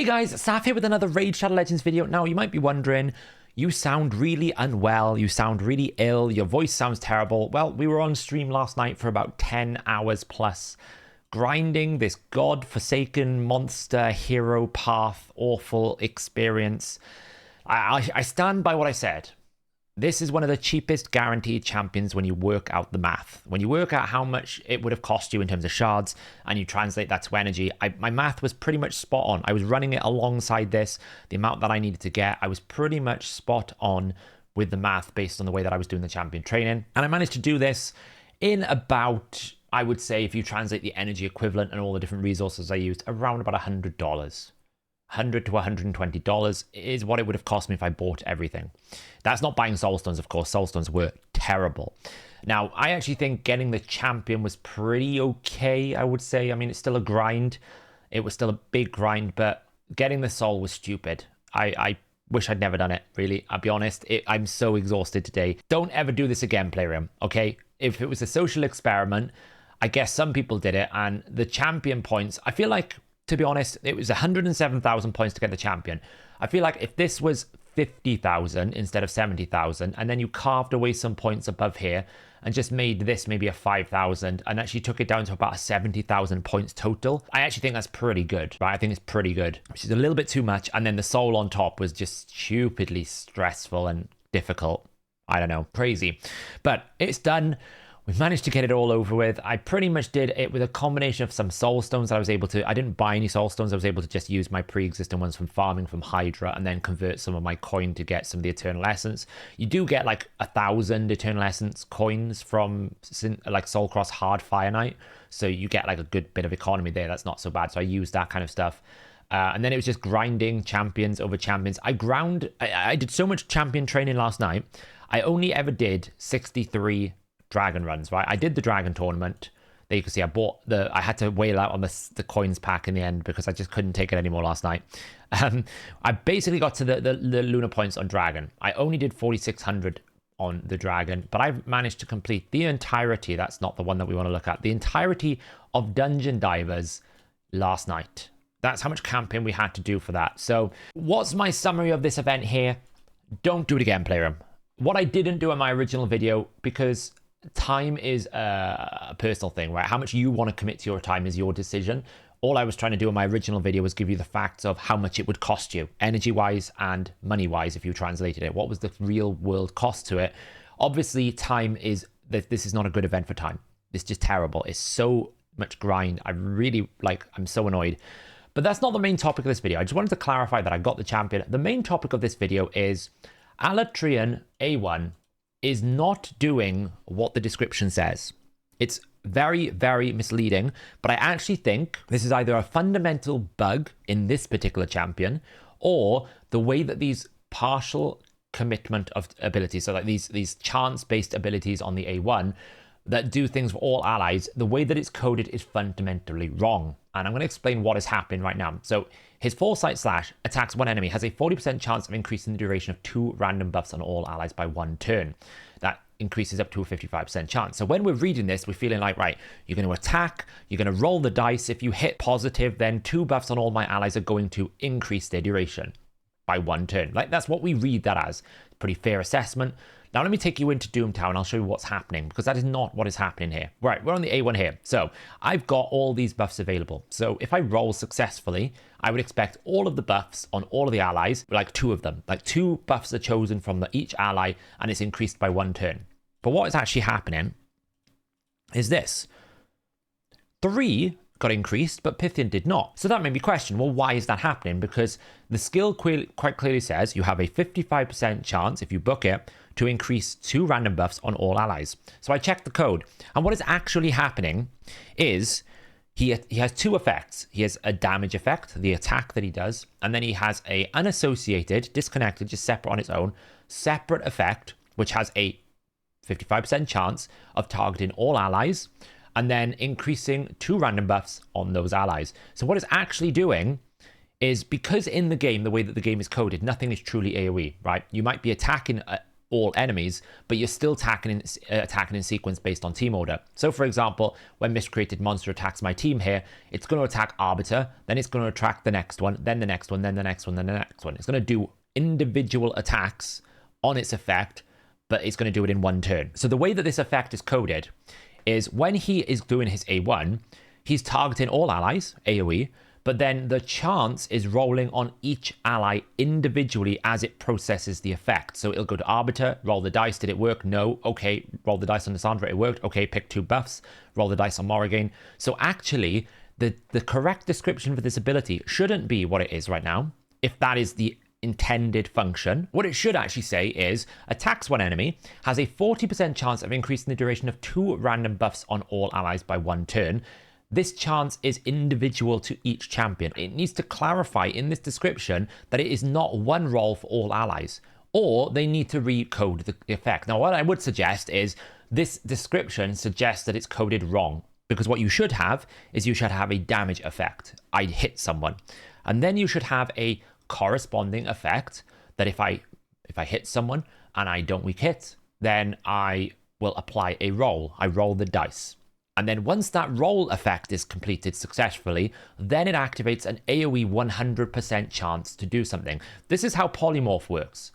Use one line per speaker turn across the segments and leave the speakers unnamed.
Hey guys, Saf here with another Raid Shadow Legends video. Now, you might be wondering, you sound really unwell, you sound really ill, your voice sounds terrible. Well, we were on stream last night for about 10 hours plus, grinding this god-forsaken monster hero path, awful experience. I stand by what I said. This is one of the cheapest guaranteed champions when you work out the math. When you work out how much it would have cost you in terms of shards and you translate that to energy, my math was pretty much spot on. I was running it alongside this, the amount that I needed to get. I was pretty much spot on with the math based on the way that I was doing the champion training. And I managed to do this in about, I would say, if you translate the energy equivalent and all the different resources I used, around about $100. $100 to $120 is what it would have cost me if I bought everything. That's not buying soulstones, of course. Soulstones were terrible. Now, I actually think getting the champion was pretty okay, I would say. I mean, it's still a grind. It was still a big grind, but getting the soul was stupid. I wish I'd never done it, really. I'll be honest. I'm so exhausted today. Don't ever do this again, Playroom, okay? If it was a social experiment, I guess some people did it, and the champion points, I feel like, to be honest, it was 107,000 points to get the champion. I feel like if this was 50,000 instead of 70,000, and then you carved away some points above here and just made this maybe a 5,000 and actually took it down to about a 70,000 points total, I actually think that's pretty good, right? I think it's pretty good, which is a little bit too much. And then the soul on top was just stupidly stressful and difficult. I don't know, crazy. But it's done. We managed to get it all over with. I pretty much did it with a combination of some soul stones that I was able to, I didn't buy any soul stones. I was able to just use my pre-existing ones from farming from Hydra and then convert some of my coin to get some of the Eternal Essence. You do get like 1,000 Eternal Essence coins from like Soul Cross Hard Fire Knight. So you get like a good bit of economy there. That's not so bad. So I used that kind of stuff. And then it was just grinding champions over champions. I did so much champion training last night. I only ever did 63 dragon runs, right? I did the dragon tournament. There you can see I had to whale out on the coins pack in the end because I just couldn't take it anymore last night. I basically got to the lunar points on dragon. I only did 4,600 on the dragon, but I've managed to complete the entirety. That's not the one that we want to look at. The entirety of Dungeon Divers last night. That's how much camping we had to do for that. So what's my summary of this event here? Don't do it again, Playroom. What I didn't do in my original video, because time is a personal thing, right? How much you want to commit to your time is your decision. All I was trying to do in my original video was give you the facts of how much it would cost you, energy-wise and money-wise, if you translated it. What was the real world cost to it? Obviously, time is that this is not a good event for time. It's just terrible. It's so much grind. I'm so annoyed. But that's not the main topic of this video. I just wanted to clarify that I got the champion. The main topic of this video is Alatreon A1 is not doing what the description says. It's very, very misleading, but I actually think this is either a fundamental bug in this particular champion or the way that these partial commitment of abilities, so like these chance-based abilities on the A1 that do things for all allies, the way that it's coded is fundamentally wrong. And I'm going to explain what is happening right now. So his Foresight Slash attacks one enemy, has a 40% chance of increasing the duration of 2 random buffs on all allies by 1 turn. That increases up to a 55% chance. So when we're reading this, we're feeling like, right, you're going to attack, you're going to roll the dice. If you hit positive, then 2 buffs on all my allies are going to increase their duration by 1 turn. Like, that's what we read that as. Pretty fair assessment. Now, let me take you into Doomtown. I'll show you what's happening, because that is not what is happening here. Right, we're on the A1 here. So I've got all these buffs available. So if I roll successfully, I would expect all of the buffs on all of the allies, like 2 of them. Like 2 buffs are chosen from each ally, and it's increased by 1 turn. But what is actually happening is this. 3 got increased, but Pythian did not. So that made me question, well, why is that happening? Because the skill quite clearly says you have a 55% chance, if you book it, to increase 2 random buffs on all allies. So I checked the code, and what is actually happening is he has 2 effects. He has a damage effect, the attack that he does, and then he has a unassociated, disconnected, just separate on its own, separate effect, which has a 55% chance of targeting all allies, and then increasing 2 random buffs on those allies. So what it's actually doing is, because in the game, the way that the game is coded, nothing is truly AoE, right? You might be attacking all enemies, but you're still attacking in sequence based on team order. So for example, when miscreated monster attacks my team here, it's going to attack Arbiter, then it's going to attack the next one, then the next one, then the next one, then the next one. It's going to do individual attacks on its effect, but it's going to do it in one turn. So the way that this effect is coded is when he is doing his A1, he's targeting all allies, AoE, but then the chance is rolling on each ally individually as it processes the effect. So it'll go to Arbiter, roll the dice, did it work? No. Okay, roll the dice on Lissandra, it worked. Okay, pick 2 buffs, roll the dice on Morrigan. So actually, the correct description for this ability shouldn't be what it is right now, if that is the intended function. What it should actually say is, attacks one enemy, has a 40% chance of increasing the duration of 2 random buffs on all allies by 1 turn. This chance is individual to each champion. It needs to clarify in this description that it is not one roll for all allies, or they need to recode the effect. Now, what I would suggest is this description suggests that it's coded wrong, because what you should have is you should have a damage effect. I hit someone. And then you should have a corresponding effect that if I hit someone and I don't weak hit, then I will apply a roll. I roll the dice. And then once that roll effect is completed successfully, then it activates an AoE 100% chance to do something. This is how Polymorph works,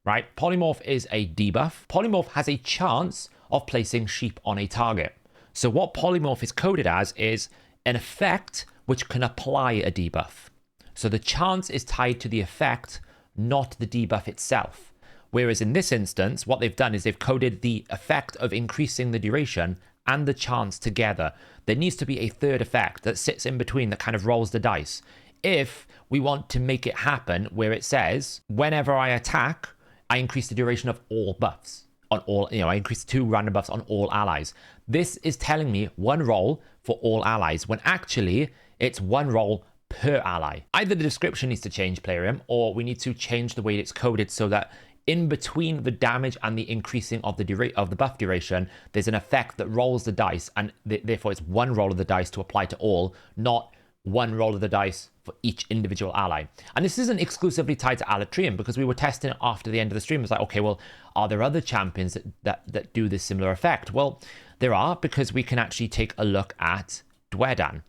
right? Polymorph is a debuff. Polymorph has a chance of placing sheep on a target. So what Polymorph is coded as is an effect which can apply a debuff. So the chance is tied to the effect, not the debuff itself. Whereas in this instance, what they've done is they've coded the effect of increasing the duration and the chance together. There needs to be a third effect that sits in between that kind of rolls the dice. If we want to make it happen where it says, whenever I attack, I increase the duration of all buffs on all, I increase 2 random buffs on all allies. This is telling me 1 roll for all allies, when actually it's 1 roll per ally. Either the description needs to change, Playroom, or we need to change the way it's coded so that in between the damage and the increasing of the buff duration, there's an effect that rolls the dice, and therefore it's 1 roll of the dice to apply to all, not 1 roll of the dice for each individual ally. And this isn't exclusively tied to Alatreon, because we were testing it after the end of the stream. It's like, okay, well, are there other champions that do this similar effect? Well, there are, because we can actually take a look at Dwedan.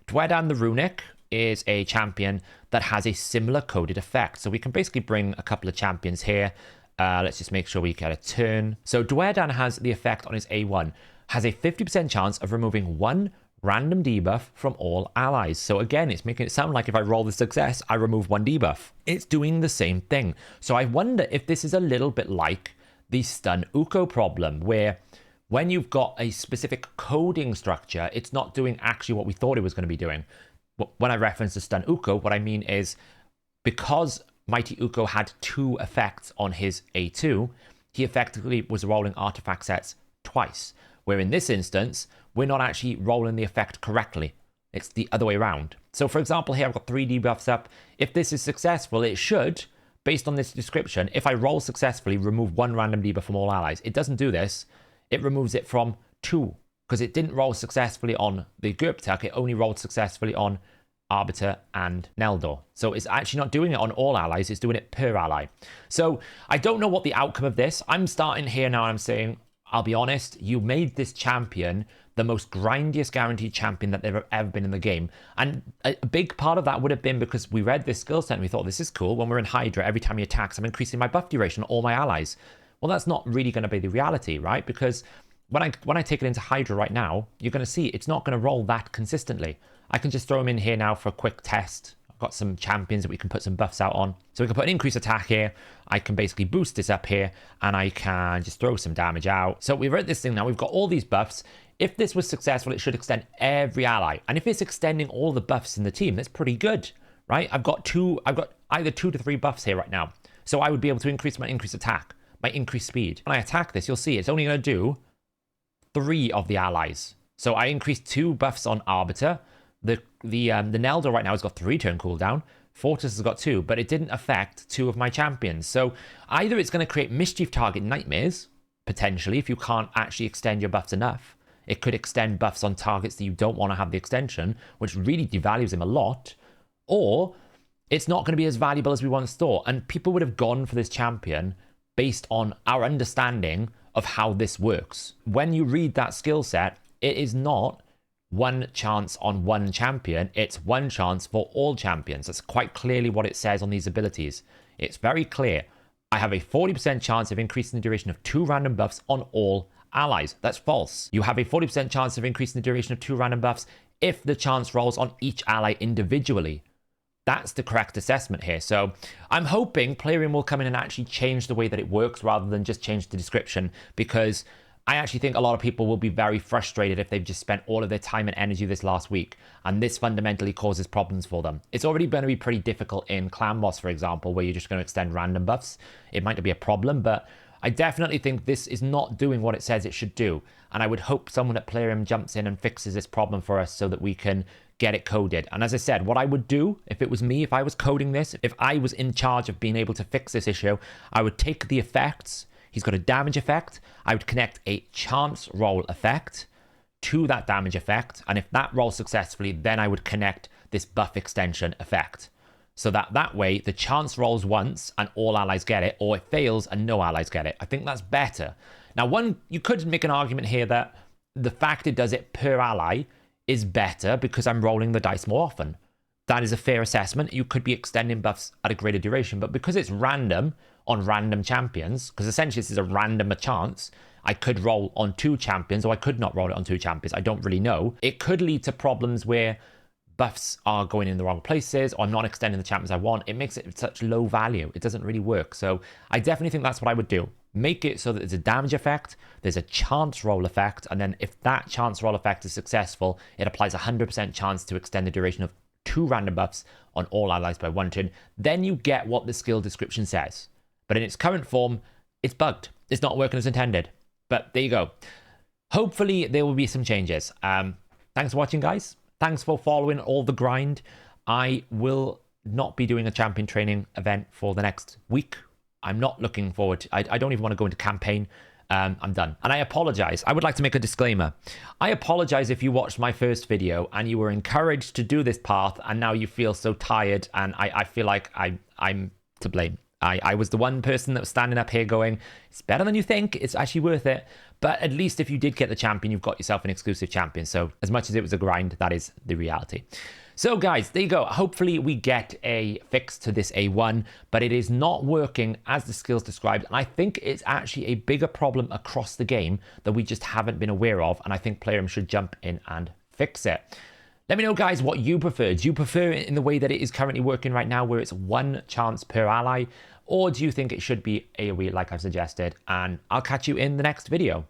Dwedan the Runic is a champion that has a similar coded effect. So we can basically bring a couple of champions here. Let's just make sure we get a turn. So Dwedan has the effect on his A1, has a 50% chance of removing 1 random debuff from all allies. So again, it's making it sound like if I roll the success, I remove 1 debuff. It's doing the same thing. So I wonder if this is a little bit like the stun Uko problem, where when you've got a specific coding structure, it's not doing actually what we thought it was going to be doing. When I reference the stun Uko, what I mean is, because Mighty Uko had 2 effects on his A2, he effectively was rolling artifact sets twice, where in this instance, we're not actually rolling the effect correctly. It's the other way around. So for example, here I've got 3 debuffs up. If this is successful, it should, based on this description, if I roll successfully, remove 1 random debuff from all allies. It doesn't do this. It removes it from 2, because it didn't roll successfully on the Gurptak, it only rolled successfully on Arbiter and Neldor. So it's actually not doing it on all allies, it's doing it per ally. So I don't know what the outcome of this. I'm starting here now and I'm saying, I'll be honest, you made this champion the most grindiest guaranteed champion that there ever been in the game. And a big part of that would have been because we read this skill set and we thought, this is cool. When we're in Hydra, every time he attacks, I'm increasing my buff duration on all my allies. Well, that's not really going to be the reality, right? Because when I take it into Hydra right now, you're going to see it's not going to roll that consistently. I can just throw him in here now for a quick test. I've got some champions that we can put some buffs out on. So we can put an increased attack here. I can basically boost this up here and I can just throw some damage out. So we've read this thing now. We've got all these buffs. If this was successful, it should extend every ally. And if it's extending all the buffs in the team, that's pretty good, right? I've got either 2 to 3 buffs here right now. So I would be able to increase my increased attack, my increased speed. When I attack this, you'll see it's only going to do 3 of the allies. So I increased 2 buffs on Arbiter. The Neldor right now has got 3 turn cooldown. Fortis has got 2, but it didn't affect 2 of my champions. So either it's going to create mischief target nightmares, potentially, if you can't actually extend your buffs enough. It could extend buffs on targets that you don't want to have the extension, which really devalues him a lot. Or it's not going to be as valuable as we once thought. And people would have gone for this champion based on our understanding of how this works. When you read that skill set, it is not one chance on one champion, it's one chance for all champions. That's quite clearly what it says on these abilities. It's very clear. I have a 40% chance of increasing the duration of 2 random buffs on all allies. That's false. You have a 40% chance of increasing the duration of 2 random buffs if the chance rolls on each ally individually. That's the correct assessment here. So I'm hoping Plarium will come in and actually change the way that it works rather than just change the description, because I actually think a lot of people will be very frustrated if they've just spent all of their time and energy this last week, and this fundamentally causes problems for them. It's already going to be pretty difficult in Clan Boss, for example, where you're just going to extend random buffs. It might not be a problem, but I definitely think this is not doing what it says it should do, and I would hope someone at Plarium jumps in and fixes this problem for us so that we can get it coded. And as I said, what I would do if it was me, if I was coding this, if I was in charge of being able to fix this issue, I would take the effects. He's got a damage effect. I would connect a chance roll effect to that damage effect. And if that rolls successfully, then I would connect this buff extension effect. So that way, the chance rolls once and all allies get it, or it fails and no allies get it. I think that's better. Now, you could make an argument here that the fact it does it per ally is better because I'm rolling the dice more often. That is a fair assessment. You could be extending buffs at a greater duration, but because it's random on random champions, because essentially this is a random chance, I could roll on 2 champions, or I could not roll it on 2 champions. I don't really know. It could lead to problems where buffs are going in the wrong places, or I'm not extending the champions I want. It makes it such low value. It doesn't really work. So I definitely think that's what I would do. Make it so that there's a damage effect, there's a chance roll effect, and then if that chance roll effect is successful, it applies a 100% chance to extend the duration of 2 random buffs on all allies by 1 turn. Then you get what the skill description says. But in its current form, it's bugged. It's not working as intended. But there you go. Hopefully there will be some changes. Thanks for watching, guys. Thanks for following all the grind. I will not be doing a champion training event for the next week. I'm not looking forward to, I don't even want to go into campaign. I'm done. And I apologize. I would like to make a disclaimer. I apologize if you watched my first video and you were encouraged to do this path and now you feel so tired, and I feel like I'm to blame. I was the one person that was standing up here going, it's better than you think, it's actually worth it. But at least if you did get the champion, you've got yourself an exclusive champion. So as much as it was a grind, that is the reality. So guys, there you go. Hopefully we get a fix to this A1, but it is not working as the skills described. And I think it's actually a bigger problem across the game that we just haven't been aware of. And I think Plarium should jump in and fix it. Let me know, guys, what you prefer. Do you prefer it in the way that it is currently working right now, where it's 1 chance per ally? Or do you think it should be AoE like I've suggested? And I'll catch you in the next video.